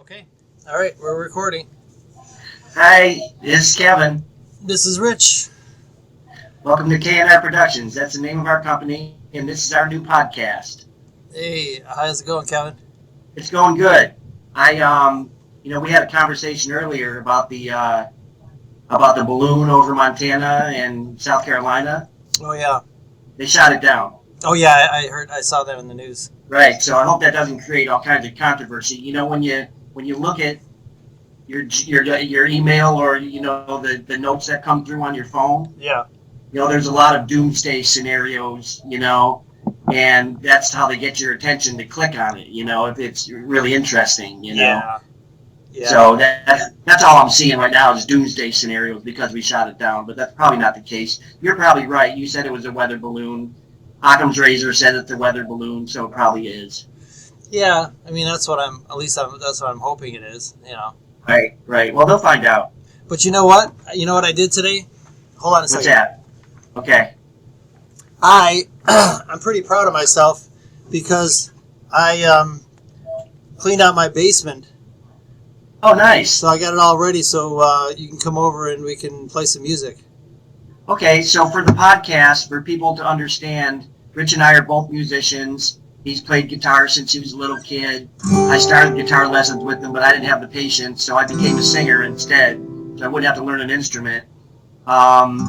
Okay. All right, we're recording. Hi, this is Kevin. This is Rich. Welcome to K&R Productions. That's the name of our company, and this is our new podcast. Hey, how's it going, Kevin? It's going good. We had a conversation earlier about the balloon over Montana and South Carolina. Oh yeah. They shot it down. Oh yeah, I saw that in the news. Right. So I hope that doesn't create all kinds of controversy. You know, when you look at your email or the notes that come through on your phone. Yeah. There's a lot of doomsday scenarios. And that's how they get your attention to click on it. If it's really interesting. Yeah. Yeah. So that's all I'm seeing right now is doomsday scenarios because we shot it down. But that's probably not the case. You're probably right. You said it was a weather balloon. Occam's razor said it's a weather balloon, so it probably is. Yeah, I mean that's what I'm hoping it is. Right. Well, they'll find out. But you know what? You know what I did today? Hold on a second. What's that? Okay. I'm pretty proud of myself because I cleaned out my basement. Oh, nice. So I got it all ready so you can come over and we can play some music. Okay, so for the podcast, for people to understand, Rich and I are both musicians. He's played guitar since he was a little kid. I started guitar lessons with him, but I didn't have the patience, so I became a singer instead, so I wouldn't have to learn an instrument. And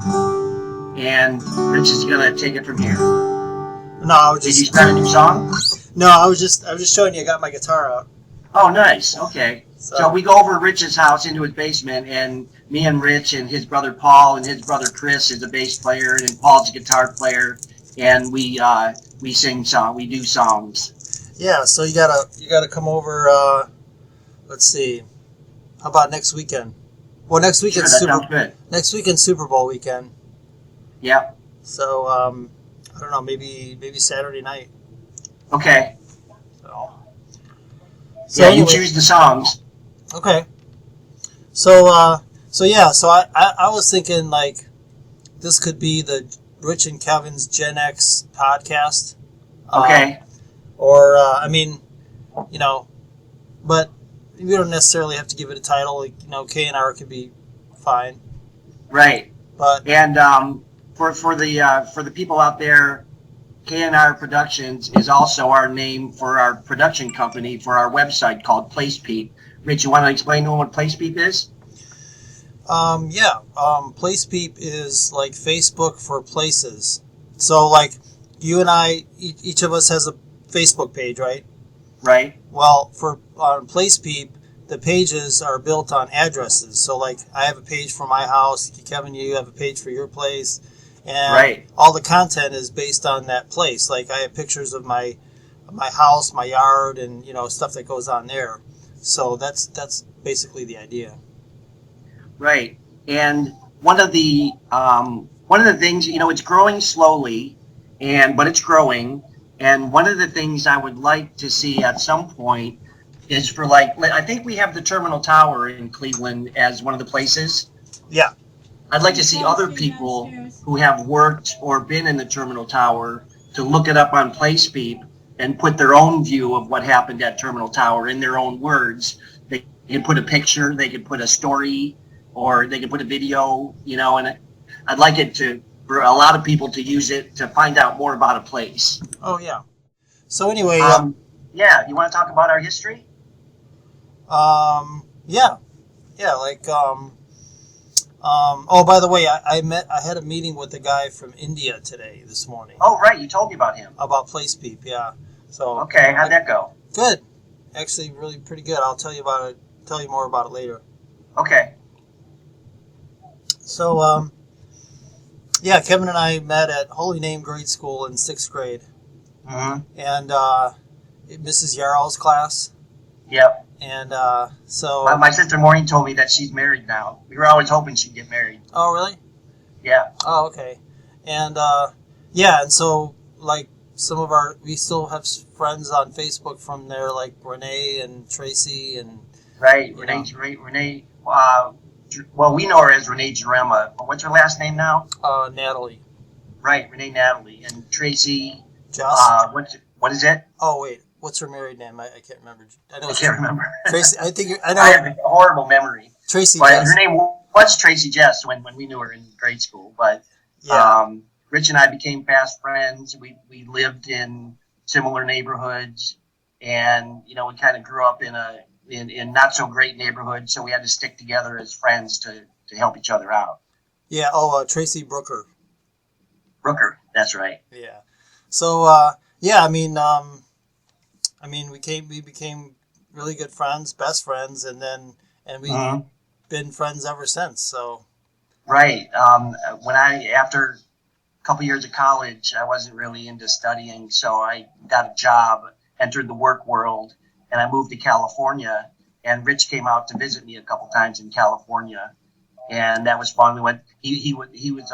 Rich is going to take it from here. No, I was just... Did you start a new song? No, I was just showing you I got my guitar out. Oh, nice. Okay. So we go over to Rich's house into his basement, and me and Rich and his brother Paul and his brother Chris is a bass player, and Paul's a guitar player, and we sing we do songs. Yeah, so you gotta come over. Let's see, how about next weekend? Well, next weekend next weekend Super Bowl weekend. Yep. So I don't know, maybe Saturday night. Okay. So yeah, anyway, you choose the songs. Okay. So I was thinking like this could be the Rich and Kevin's Gen X podcast. Okay. But we don't necessarily have to give it a title. Like, K&R could be fine. Right. But for the people out there, K&R Productions is also our name for our production company for our website called PlacePeep. Rich, you want to explain to them what PlacePeep is? PlacePeep is like Facebook for places. So like you and I, each of us has a Facebook page, right? Right. Well, on PlacePeep, the pages are built on addresses. So like I have a page for my house, Kevin, you have a page for your place, and all the content is based on that place. Like I have pictures of my house, my yard, and stuff that goes on there. So that's basically the idea. Right. And one of the things, it's growing slowly, but it's growing. And one of the things I would like to see at some point is for I think we have the Terminal Tower in Cleveland as one of the places. Yeah. I'd like to see other people who have worked or been in the Terminal Tower to look it up on PlacePeep and put their own view of what happened at Terminal Tower in their own words. They can put a picture, they can put a story, or they can put a video, and I'd like it for a lot of people to use it to find out more about a place. Oh, yeah. So anyway... you want to talk about our history? Yeah. Yeah, oh, by the way, I had a meeting with a guy from India this morning. Oh, right, you told me about him. About PlacePeep, yeah. So okay, how'd that go? Good. Actually, really pretty good. I'll tell you more about it later. Okay. So, Kevin and I met at Holy Name Grade School in 6th grade. Mm-hmm. And Mrs. Yarrow's class. Yep. And so... My sister Maureen told me that she's married now. We were always hoping she'd get married. Oh, really? Yeah. Oh, okay. And, and so, we still have friends on Facebook from there, like Renee and Tracy and... Right, Renee, well, we know her as Renee Jarema. What's her last name now? Natalie. Right, Renee Natalie. And Tracy... Just? What is it? Oh, wait. what's her married name? I can't remember. I know I can't remember. Tracy. I think I know. I have a horrible memory. Tracy. But her name was Tracy Jess when we knew her in grade school. But Rich and I became fast friends. We lived in similar neighborhoods, and we kind of grew up in not so great neighborhoods, so we had to stick together as friends to help each other out. Yeah. Oh, Tracy Brooker. Brooker, that's right. Yeah. So yeah, I mean, we became really good friends, best friends, and we've been friends ever since. So. Right. After a couple years of college, I wasn't really into studying, so I got a job, entered the work world, and I moved to California. And Rich came out to visit me a couple times in California, and that was fun. We went. He was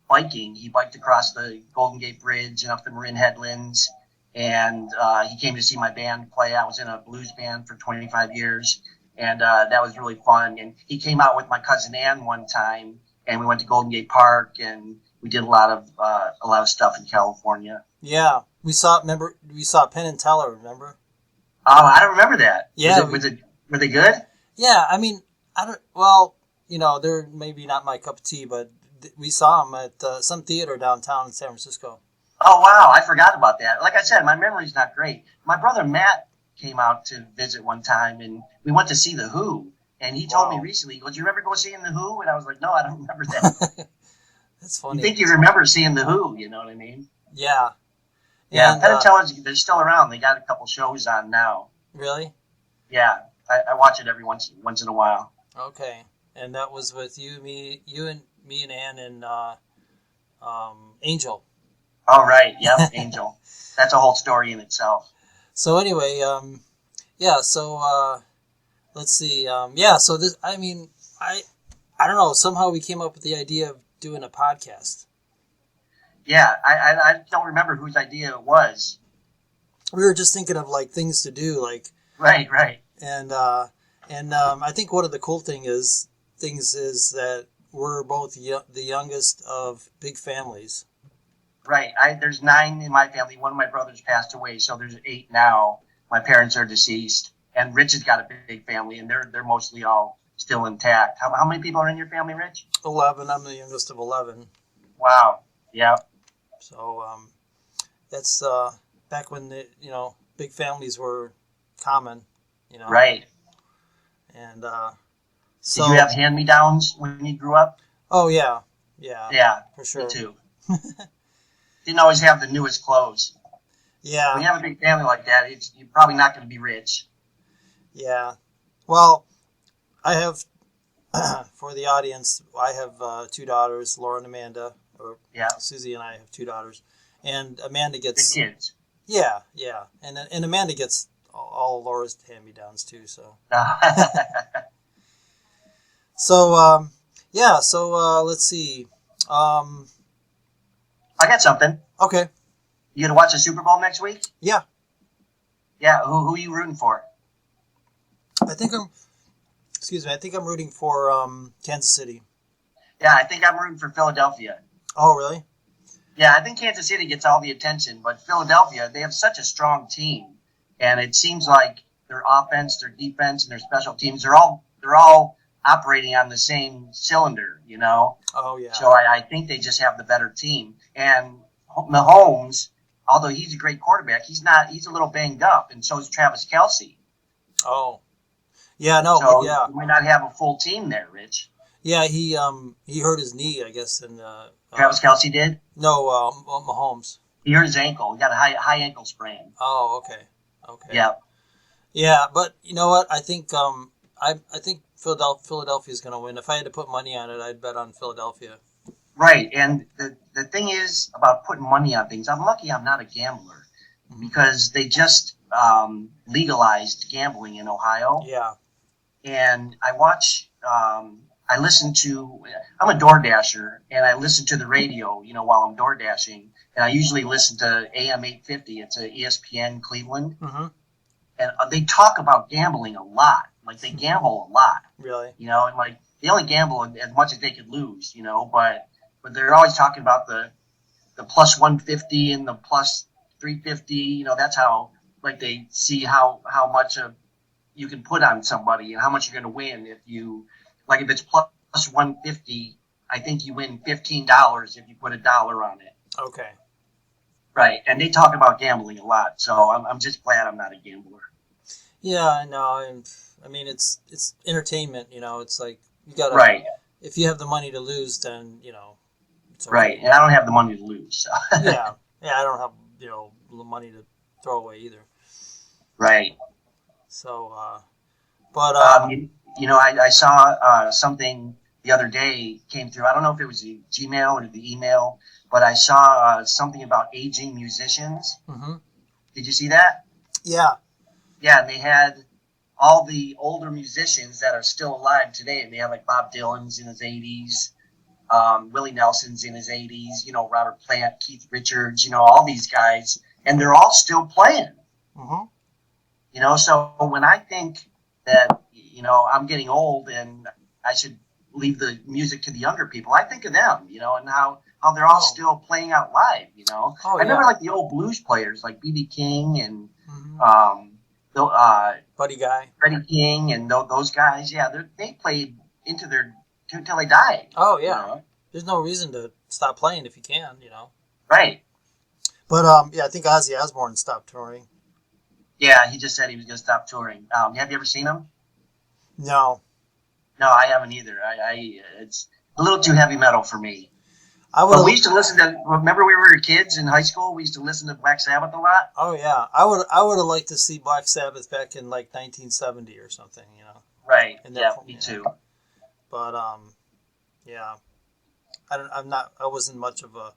biking. He biked across the Golden Gate Bridge and up the Marin Headlands, and he came to see my band play. I was in a blues band for 25 years, and that was really fun. And he came out with my cousin Ann one time, and we went to Golden Gate Park, and we did a lot of stuff in California. Yeah, we saw Penn and Teller. Remember? Oh, I don't remember that. Yeah, were they good? Yeah, I mean, I don't. Well, they're maybe not my cup of tea, but we saw them at some theater downtown in San Francisco. Oh, wow. I forgot about that. Like I said, my memory's not great. My brother Matt came out to visit one time, and we went to see The Who. And he told me recently, he goes, "You ever go seeing The Who?" And I was like, "No, I don't remember that." That's funny. You think you remember seeing The Who, you know what I mean? Yeah. Yeah, Penn and Teller, they're still around. They got a couple shows on now. Really? Yeah. I watch it every once in a while. Okay. And that was with you and Ann and Angel. Oh, right. Yep, Angel. That's a whole story in itself. So anyway, let's see. So this, I mean, I don't know. Somehow we came up with the idea of doing a podcast. Yeah, I don't remember whose idea it was. We were just thinking of like things to do, like right. And I think one of the cool things is that we're both the youngest of big families. Right. There's 9 in my family. One of my brothers passed away, so there's 8 now. My parents are deceased, and Rich has got a big family, and they're mostly all still intact. How many people are in your family, Rich? 11. I'm the youngest of 11. Wow. Yeah. So that's back when big families were common. Right. And did you have hand-me-downs when you grew up? Oh yeah, for sure. Me too. Didn't always have the newest clothes. Yeah. When you have a big family like that, you're probably not going to be rich. Yeah. Well, I have for the audience, I have 2 daughters, Laura and Amanda. Susie and I have 2 daughters, and Amanda gets the kids. Yeah, and Amanda gets all of Laura's hand-me-downs too. So. Let's see. I got something. Okay. You gonna watch the Super Bowl next week? Yeah. Yeah. Who are you rooting for? I think I'm rooting for Kansas City. Yeah, I think I'm rooting for Philadelphia. Oh, really? Yeah, I think Kansas City gets all the attention, but Philadelphia, they have such a strong team, and it seems like their offense, their defense, and their special teams, they're all operating on the same cylinder, Oh, yeah. So I think they just have the better team. And Mahomes, although he's a great quarterback, he's a little banged up, and so is Travis Kelce. Oh. Yeah, no, so yeah. you might not have a full team there, Rich. Yeah, he hurt his knee, I guess, and Travis Kelce did? No, Mahomes. He hurt his ankle. He got a high ankle sprain. Oh, okay. Yeah. Yeah, but you know what? I think I think Philadelphia is going to win. If I had to put money on it, I'd bet on Philadelphia. Right, and the thing is about putting money on things. I'm lucky I'm not a gambler because they just legalized gambling in Ohio. Yeah. And I watch. I'm a Door Dasher, and I listen to the radio, while I'm Door Dashing. And I usually listen to AM 850. It's a ESPN Cleveland. Mm-hmm. And they talk about gambling a lot. Like, they gamble a lot. Really? And, like, they only gamble as much as they could lose, but they're always talking about the plus 150 and the plus 350. That's how like they see how much of you can put on somebody and how much you're going to win if you, like if it's plus 150, I think you win $15 if you put $1 on it. Okay. Right, and they talk about gambling a lot, so I'm just glad I'm not a gambler. Yeah, I know. I mean, it's entertainment. It's like you gotta. Right. If you have the money to lose, then it's okay. Right, and I don't have the money to lose. So. Yeah, I don't have the money to throw away either. Right. So, but I saw something the other day came through. I don't know if it was the Gmail or the email, but I saw something about aging musicians. Mm-hmm. Did you see that? Yeah. Yeah, and they had all the older musicians that are still alive today, and they had like Bob Dylan's in his 80s, Willie Nelson's in his 80s, Robert Plant, Keith Richards, all these guys, and they're all still playing. Mm-hmm. So when I think that, I'm getting old and I should leave the music to the younger people, I think of them, and how they're all still playing out live, Oh, I remember like the old blues players like B.B. King and Buddy Guy, Freddie King and those guys. Yeah, they played until they died. Oh, yeah. There's no reason to stop playing if you can, Right. But, I think Ozzy Osbourne stopped touring. Yeah, he just said he was going to stop touring. Have you ever seen him? No. No, I haven't either. It's a little too heavy metal for me. But we used to listen to. Remember, we were kids in high school. We used to listen to Black Sabbath a lot. Oh yeah, I would have liked to see Black Sabbath back in like 1970 or something. Right. Yeah, me too. But yeah, I wasn't much of a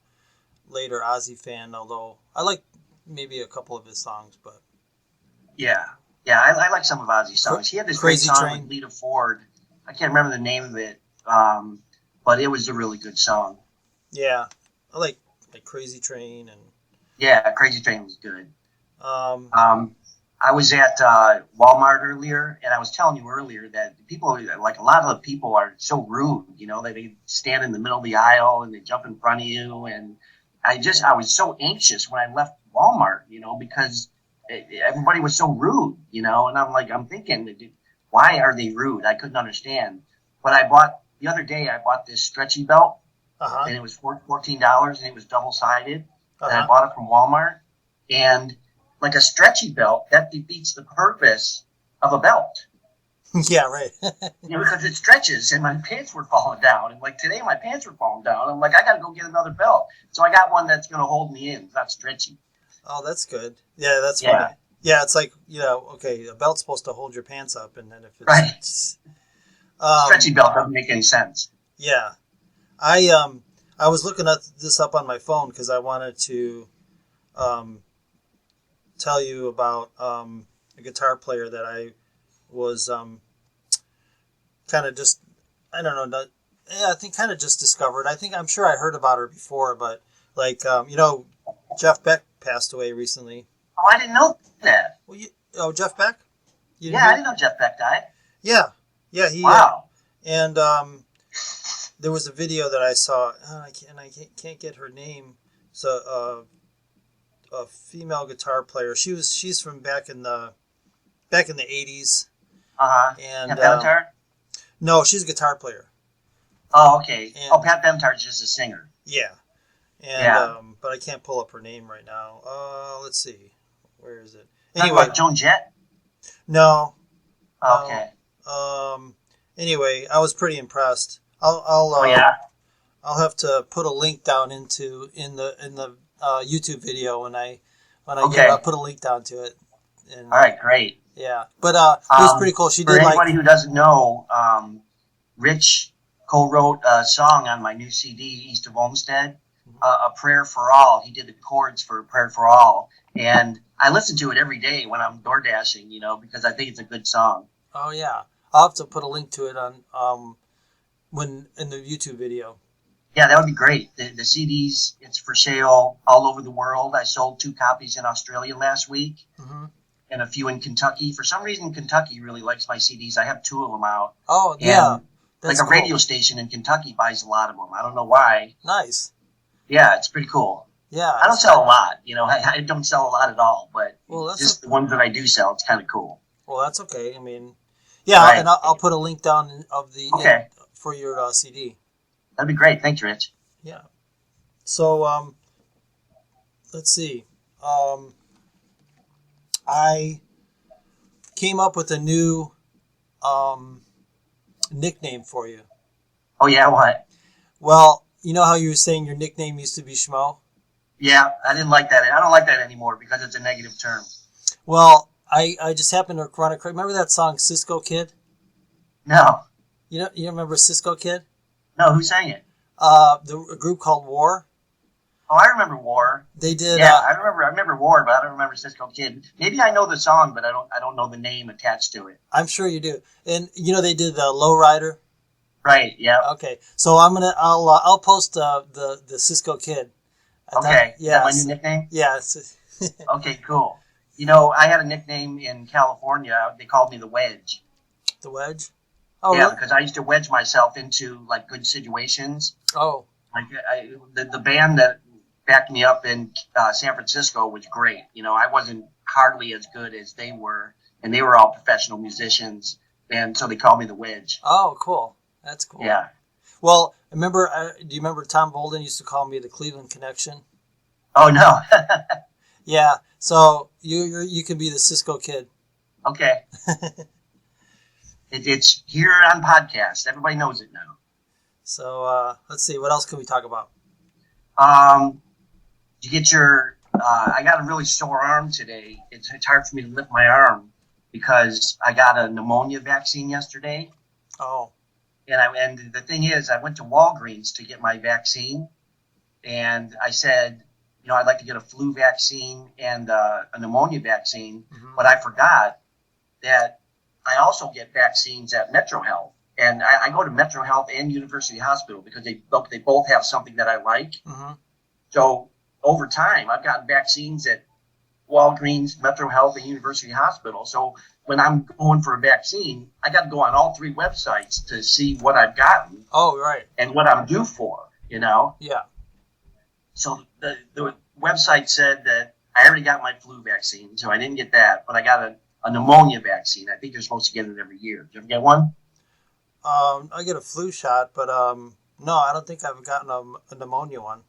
later Ozzy fan, although I like maybe a couple of his songs. But yeah, I like some of Ozzy's songs. He had this Crazy great song Train. with Lita Ford. I can't remember the name of it, but it was a really good song. Yeah, I like Crazy Train and. Yeah, Crazy Train was good. I was at Walmart earlier, and I was telling you earlier that people, like a lot of the people, are so rude. They stand in the middle of the aisle and they jump in front of you, and I was so anxious when I left Walmart, because everybody was so rude, and I'm thinking, why are they rude? I couldn't understand. But the other day I bought this stretchy belt. Uh-huh. And it was $14, and it was double-sided. Uh-huh. And I bought it from Walmart. And like a stretchy belt, that defeats the purpose of a belt. Yeah, right. Because it stretches, and my pants were falling down. And like today, my pants were falling down. I'm like, I got to go get another belt. So I got one that's going to hold me in. It's not stretchy. Oh, that's good. Yeah, that's funny. Yeah, it's like, okay, a belt's supposed to hold your pants up, and then if it's... Right. Stretchy belt doesn't make any sense. Yeah. I was looking at this up on my phone because I wanted to tell you about a guitar player that I was kind of just, I don't know, I think kind of just discovered. I'm sure I heard about her before, but like, Jeff Beck passed away recently. Oh, I didn't know that. Well, Jeff Beck? I didn't know Jeff Beck died. Yeah. Wow. And there was a video that I saw. I can't get her name. So a female guitar player. She's from back in the 80s. And Pat Benatar? No, she's a guitar player. Oh, okay. And, Pat Benatar's just a singer. Yeah. And but I can't pull up her name right now. Let's see. Where is it? Anyway, Joan Jett? No. Okay. Anyway, I was pretty impressed. I'll have to put a link down in the YouTube video when I I'll put a link down to it. And, all right, great. Yeah, but it was pretty cool. She for did anybody who doesn't know, Rich co-wrote a song on my new CD, East of Olmsted, A Prayer for All. He did the chords for A Prayer for All, and I listen to it every day when I'm door dashing, because I think it's a good song. Oh yeah, I'll have to put a link to it on when in the YouTube video. Yeah, that would be great. The CDs, it's for sale all over the world. I sold 2 copies in Australia last week, and a few in Kentucky. For some reason, Kentucky really likes my CDs. I have 2 of them out. Oh, yeah. That's like a radio station in Kentucky buys a lot of them. I don't know why. Nice. Yeah, it's pretty cool. Yeah. I don't sell a lot. I don't sell a lot at all, but that's just the ones that I do sell, it's kind of cool. Well, that's okay. I mean, yeah, right. And I'll put a link down for your CD. That'd be great. Thanks, Rich. Yeah. So, let's see. I came up with a new nickname for you. Oh, yeah? What? Well, you know how you were saying your nickname used to be Schmo? Yeah, I didn't like that. I don't like that anymore because it's a negative term. Well, I just happened to run across. Remember that song Cisco Kid? No. You remember Cisco Kid? No, who sang it? A group called War. Oh, I remember War. They did. Yeah, I remember War, but I don't remember Cisco Kid. Maybe I know the song, but I don't know the name attached to it. I'm sure you do. And they did Lowrider. Right. Yeah. Okay. So I'll post the Cisco Kid. Okay. Yeah. Is that my new nickname? Yeah. Okay. Cool. I had a nickname in California. They called me the Wedge. The Wedge? Oh, yeah, really? because I used to wedge myself into like good situations. Oh. Like the band that backed me up in San Francisco was great. I wasn't hardly as good as they were, and they were all professional musicians, and so they called me the Wedge. Oh, cool. That's cool. Yeah. Well, do you remember Tom Bolden used to call me the Cleveland Connection? Oh, no. Yeah. So you can be the Cisco Kid. Okay. It's here on podcast. Everybody knows it now. So let's see. What else can we talk about? You get your... I got a really sore arm today. It's hard for me to lift my arm because I got a pneumonia vaccine yesterday. Oh. And the thing is, I went to Walgreens to get my vaccine, and I said, I'd like to get a flu vaccine and a pneumonia vaccine, but I forgot that I also get vaccines at Metro Health, and I go to Metro Health and University Hospital because they both have something that I like. Mm-hmm. So over time, I've gotten vaccines at Walgreens, Metro Health, and University Hospital. So when I'm going for a vaccine, I got to go on all three websites to see what I've gotten. Oh, right. And what I'm due for, Yeah. So the website said that I already got my flu vaccine, so I didn't get that, but I got a pneumonia vaccine. I think you're supposed to get it every year. Did you ever get one? I get a flu shot, but no, I don't think I've gotten a pneumonia one.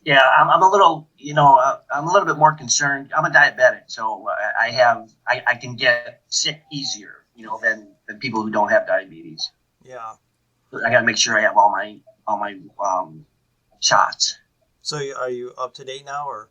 Yeah, I'm a little, I'm a little bit more concerned. I'm a diabetic, so I can get sick easier, than people who don't have diabetes. Yeah. I got to make sure I have all my shots. So are you up to date now, or?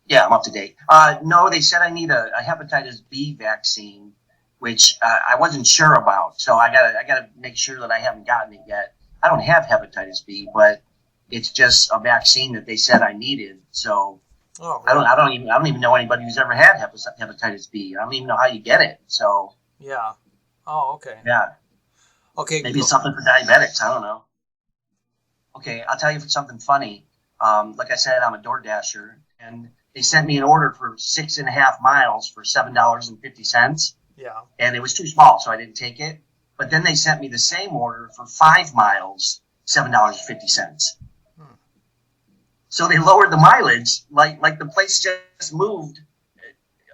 Yeah, I'm up to date. No, they said I need a hepatitis B vaccine, which I wasn't sure about. So I gotta make sure that I haven't gotten it yet. I don't have hepatitis B, but it's just a vaccine that they said I needed. So oh, right. I don't even know anybody who's ever had hepatitis B. I don't even know how you get it. So yeah. Oh, okay. Yeah. Okay. Maybe it's something for diabetics. I don't know. Okay, I'll tell you something funny. Like I said, I'm a Door Dasher, and they sent me an order for 6.5 miles for $7.50. Yeah. And it was too small, so I didn't take it. But then they sent me the same order for 5 miles, $7.50. So they lowered the mileage, like the place just moved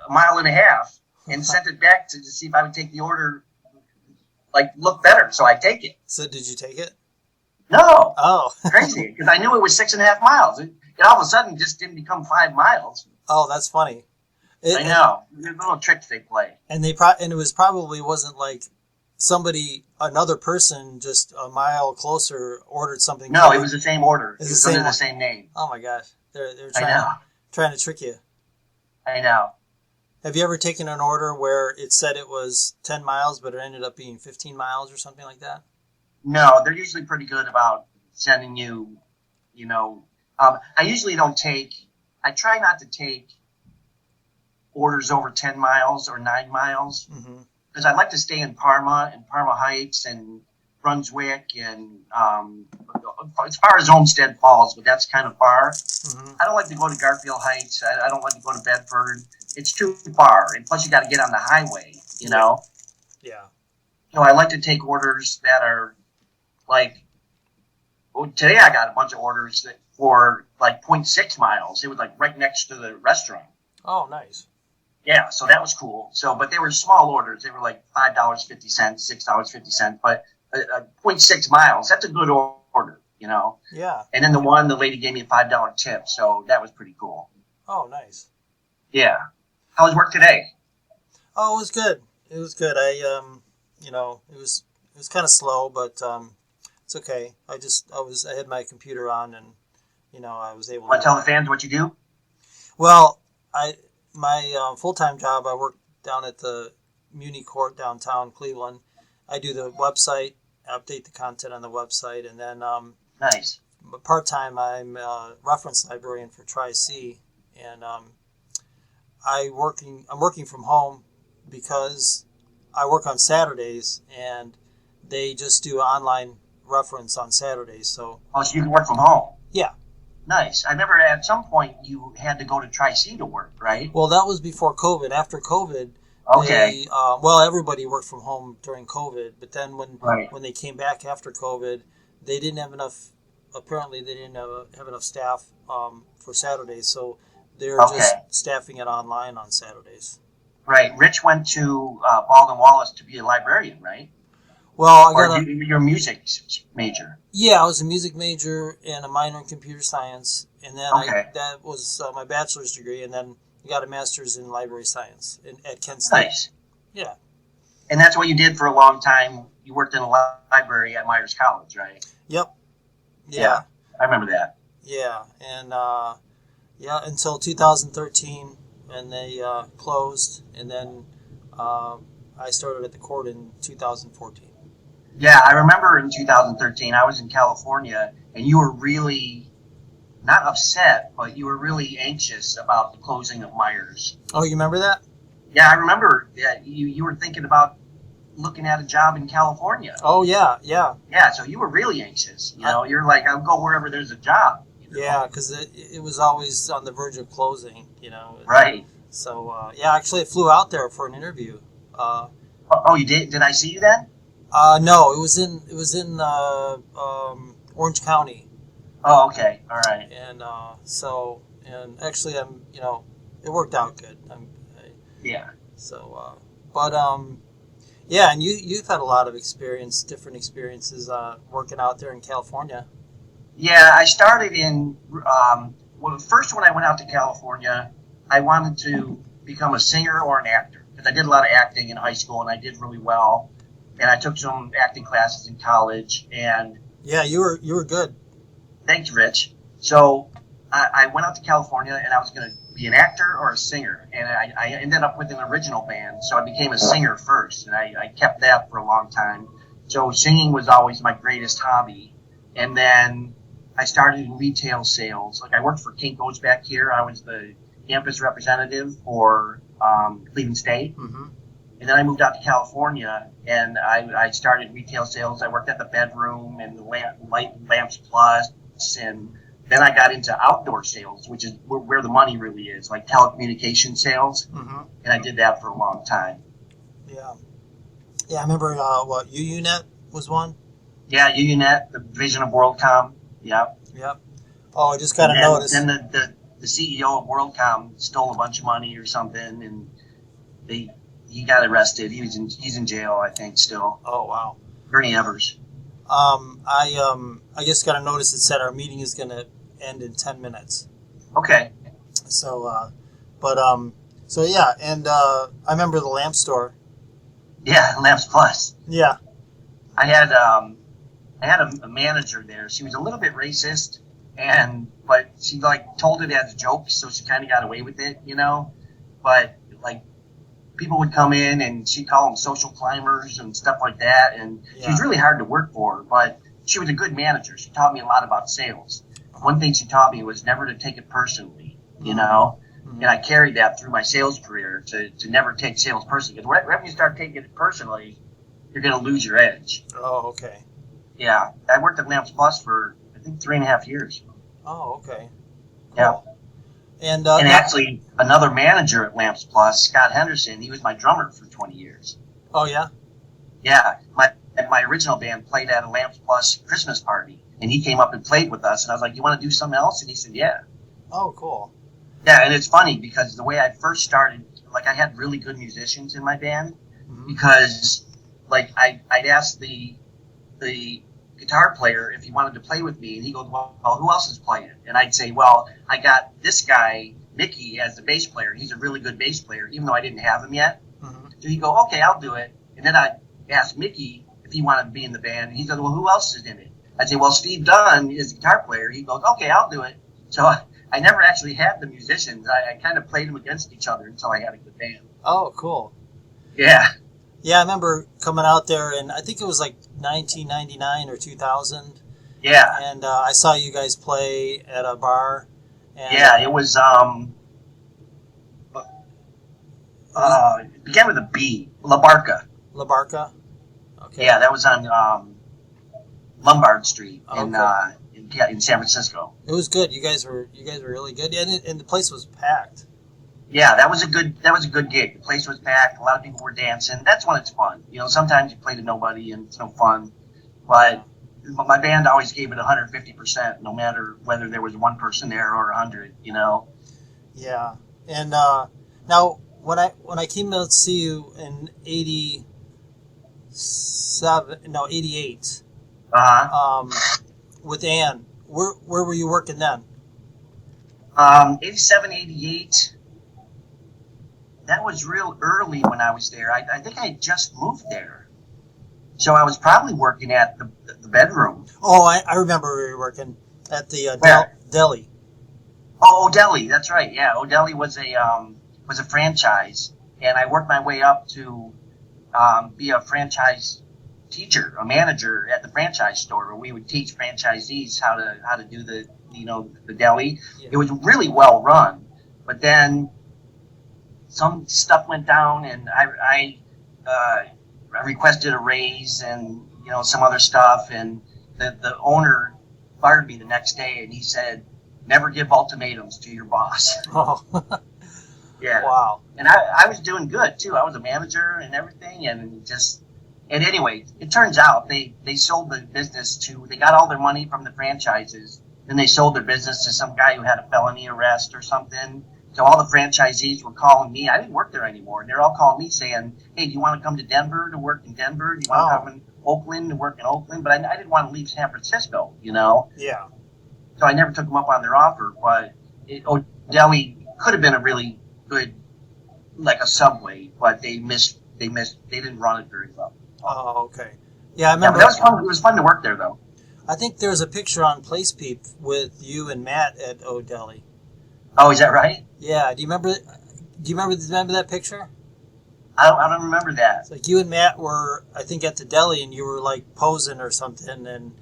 1.5 miles and sent it back to see if I would take the order, look better. So I take it. So did you take it? No. Oh. Crazy, because I knew it was 6.5 miles. It all of a sudden just didn't become 5 miles. Oh, that's funny. I know. There's little tricks they play. And it wasn't like another person just a mile closer ordered something. No, it was the same order. It was under the same name. Oh my gosh. They're trying to trick you. I know. Have you ever taken an order where it said it was 10 miles, but it ended up being 15 miles or something like that? No, they're usually pretty good about sending you, I usually I try not to take orders over 10 miles or 9 miles because I'd like to stay in Parma and Parma Heights and Brunswick and as far as Olmsted Falls, but that's kind of far. I don't like to go to Garfield Heights. I don't like to go to Bedford. It's too far, and plus you got to get on the highway, Yeah. So I like to take orders that are today I got a bunch of orders for like 0.6 miles. It was like right next to the restaurant. Oh, nice. Yeah, so that was cool. So, but they were small orders. They were like $5.50, $6.50, but 0.6 miles, that's a good order, you know? Yeah. And then the lady gave me a $5 tip, so that was pretty cool. Oh, nice. Yeah. How was work today? Oh, it was good. It was good. I it was kind of slow, but it's okay. I had my computer on, and I was able to. Want to tell the fans what you do? Well, my full-time job, I work down at the Muni Court downtown Cleveland. I do the website, update the content on the website, and then nice. Part-time, I'm a reference librarian for Tri-C, and I'm working from home because I work on Saturdays, and they just do online reference on Saturdays. So you can work from home? Yeah. Nice. I remember at some point you had to go to Tri-C to work, right? Well, that was before COVID. After COVID, okay. Everybody worked from home during COVID, but then when they came back after COVID, they didn't have enough. Apparently, they didn't have enough staff for Saturdays, so they're just staffing it online on Saturdays. Right. Rich went to Baldwin Wallace to be a librarian, right? Well, you're a music major. Yeah, I was a music major and a minor in computer science, and then that was my bachelor's degree, and then I got a master's in library science at Kent State. Nice. Yeah. And that's what you did for a long time. You worked in a library at Myers College, right? Yep. Yeah. I remember that. Yeah, and until 2013, and they closed, and then I started at the court in 2014. Yeah, I remember in 2013, I was in California, and you were really not upset, but you were really anxious about the closing of Myers. Oh, you remember that? Yeah, I remember that you were thinking about looking at a job in California. Oh, yeah. Yeah, so you were really anxious. You're like, I'll go wherever there's a job. Yeah, because it was always on the verge of closing, Right. So, actually I flew out there for an interview. Oh, you did? Did I see you then? No, it was in Orange County. Oh, okay. All right. And and actually I'm, it worked out good. Yeah. So, and you've had a lot of different experiences working out there in California. Yeah, I started in, first when I went out to California, I wanted to become a singer or an actor, because I did a lot of acting in high school, and I did really well. And I took some acting classes in college, and... Yeah, you were good. Thanks, Rich. So I went out to California, and I was going to be an actor or a singer, and I ended up with an original band, so I became a singer first, and I kept that for a long time. So singing was always my greatest hobby. And then I started in retail sales. Like, I worked for Kinko's back here. I was the campus representative for Cleveland State. Mm-hmm. And then I moved out to California, and I started retail sales. I worked at the Bedroom and the Lamps Plus, and then I got into outdoor sales, which is where the money really is, like telecommunication sales. Mm-hmm. And I did that for a long time. Yeah. Yeah, I remember, UUNet was one? Yeah, UUNet, the division of WorldCom. Yep. Yep. Oh, I just got to notice. Then the CEO of WorldCom stole a bunch of money or something, and he got arrested. He's in jail, I think, still. Oh, wow. Bernie Evers. I just got to notice it said our meeting is going to end in 10 minutes. Okay. So, yeah, and I remember the lamp store. Yeah, Lamps Plus. Yeah. I had a manager there. She was a little bit racist, but she told it as a joke, so she kind of got away with it, But people would come in and she'd call them social climbers and stuff like that, and she was really hard to work for. But she was a good manager. She taught me a lot about sales. One thing she taught me was never to take it personally, Mm-hmm. And I carried that through my sales career to never take sales personally. Because whenever you start taking it personally, you're going to lose your edge. Oh, okay. Yeah, I worked at Lamps Plus for, I think, 3.5 years. Oh, okay. Cool. Yeah. And actually, another manager at Lamps Plus, Scott Henderson, he was my drummer for 20 years. Oh, yeah? Yeah. My original band played at a Lamps Plus Christmas party. and he came up and played with us. And I was like, "You want to do something else?" And he said, "Yeah." Oh, cool. Yeah, and it's funny because the way I first started, like I had really good musicians in my band because like I'd ask the guitar player if he wanted to play with me, and he goes, "Well, who else is playing?" And I'd say, "Well, I got this guy, Mickey, as the bass player. He's a really good bass player, even though I didn't have him yet." So he'd go, "Okay, I'll do it." And then I'd ask Mickey if he wanted to be in the band, and he said, "Well, who else is in it?" I'd say, "Well, Steve Dunn is the guitar player." He goes, "Okay, I'll do it." So I never actually had the musicians. I kind of played them against each other until I had a good band. Oh, cool. Yeah. Yeah, I remember coming out there, and I think it was like 1999 or 2000. Yeah. And I saw you guys play at a bar. And, yeah, it was, it began with a B, La Barca. La Barca? Okay. Yeah, that was on Lombard Street in San Francisco. It was good. You guys were really good, and the place was packed. Yeah, that was a good gig. The place was packed. A lot of people were dancing. That's when it's fun. You know, sometimes you play to nobody and it's no fun. But my band always gave it 150%, no matter whether there was one person there or 100. You know. Yeah, and now when I came out to see you in '88. With Ann, where were you working then? 87, 88. That was real early when I was there. I think I just moved there. So I was probably working at the bedroom. Oh, I remember where you were working at the deli. Oh, O'Delly, that's right. Yeah, O'Delly was a franchise, and I worked my way up to be a franchise teacher, a manager at the franchise store, where we would teach franchisees how to do the deli. Yeah. It was really well run, but then some stuff went down, and I requested a raise and some other stuff, and the owner fired me the next day, and he said, "Never give ultimatums to your boss." Oh. Yeah. Wow. And I was doing good too. I was a manager and everything, and anyway, it turns out they sold the business they got all their money from the franchises, then they sold their business to some guy who had a felony arrest or something. So all the franchisees were calling me. I didn't work there anymore. And they're all calling me saying, "Hey, do you want to come to Denver to work in Denver? Do you want to come in Oakland to work in Oakland?" But I didn't want to leave San Francisco, Yeah. So I never took them up on their offer. But O'Delly could have been a really good, like a Subway, but they didn't run it very well. Oh, okay. Yeah, I remember. Yeah, that was fun. It was fun to work there, though. I think there's a picture on Place Peep with you and Matt at O'Delly. Oh, is that right? Yeah. Do you remember that picture? I don't remember that. It's like you and Matt were, I think, at the deli, and you were like posing or something, and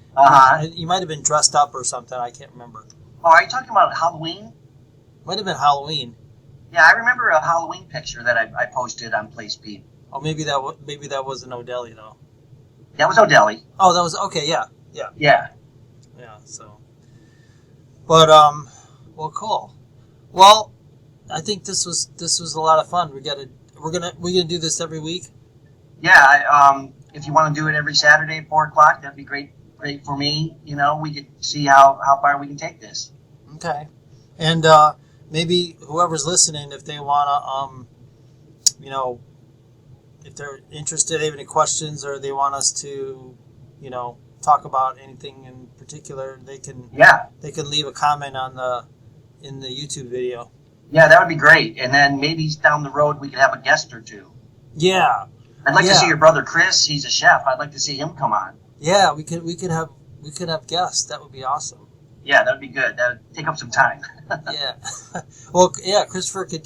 you might have been dressed up or something. I can't remember. Oh, are you talking about Halloween? Might have been Halloween. Yeah, I remember a Halloween picture that I posted on Place Peep. Oh, maybe that wasn't O'Delly though. That was O'Delly. Oh, that was okay. Yeah. Yeah. So, but well, cool. Well, I think this was a lot of fun. We're gonna do this every week. Yeah. If you want to do it every Saturday at 4:00, that'd be great for me. We could see how far we can take this. Okay. And maybe whoever's listening, if they wanna if they're interested, they have any questions, or they want us to, talk about anything in particular, they can leave a comment in the YouTube video. Yeah, that would be great. And then maybe down the road we could have a guest or two. Yeah. I'd like to see your brother Chris. He's a chef. I'd like to see him come on. Yeah, we could have guests. That would be awesome. Yeah, that would be good. That would take up some time. Yeah. Well, yeah, Christopher could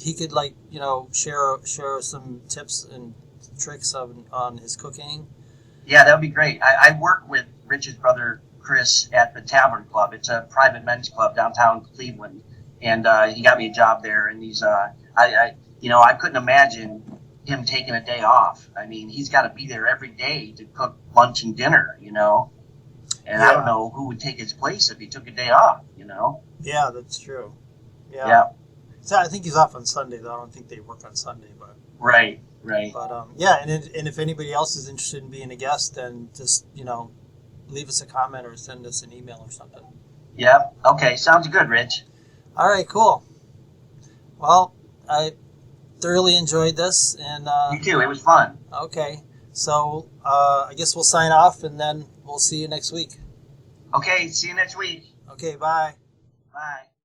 share some tips and tricks on his cooking. Yeah, that would be great. I work with Rich's brother Chris at the Tavern Club. It's a private men's club downtown Cleveland, and he got me a job there. And he's I couldn't imagine him taking a day off. I mean, he's got to be there every day to cook lunch and dinner. And I don't know who would take his place if he took a day off. Yeah, that's true. Yeah. So I think he's off on Sunday, though. I don't think they work on Sunday, but right. But and if anybody else is interested in being a guest, then just leave us a comment or send us an email or something. Yep. Okay. Sounds good, Rich. All right, cool. Well, I thoroughly enjoyed this. And me too. It was fun. Okay. So I guess we'll sign off, and then we'll see you next week. Okay. See you next week. Okay, bye. Bye.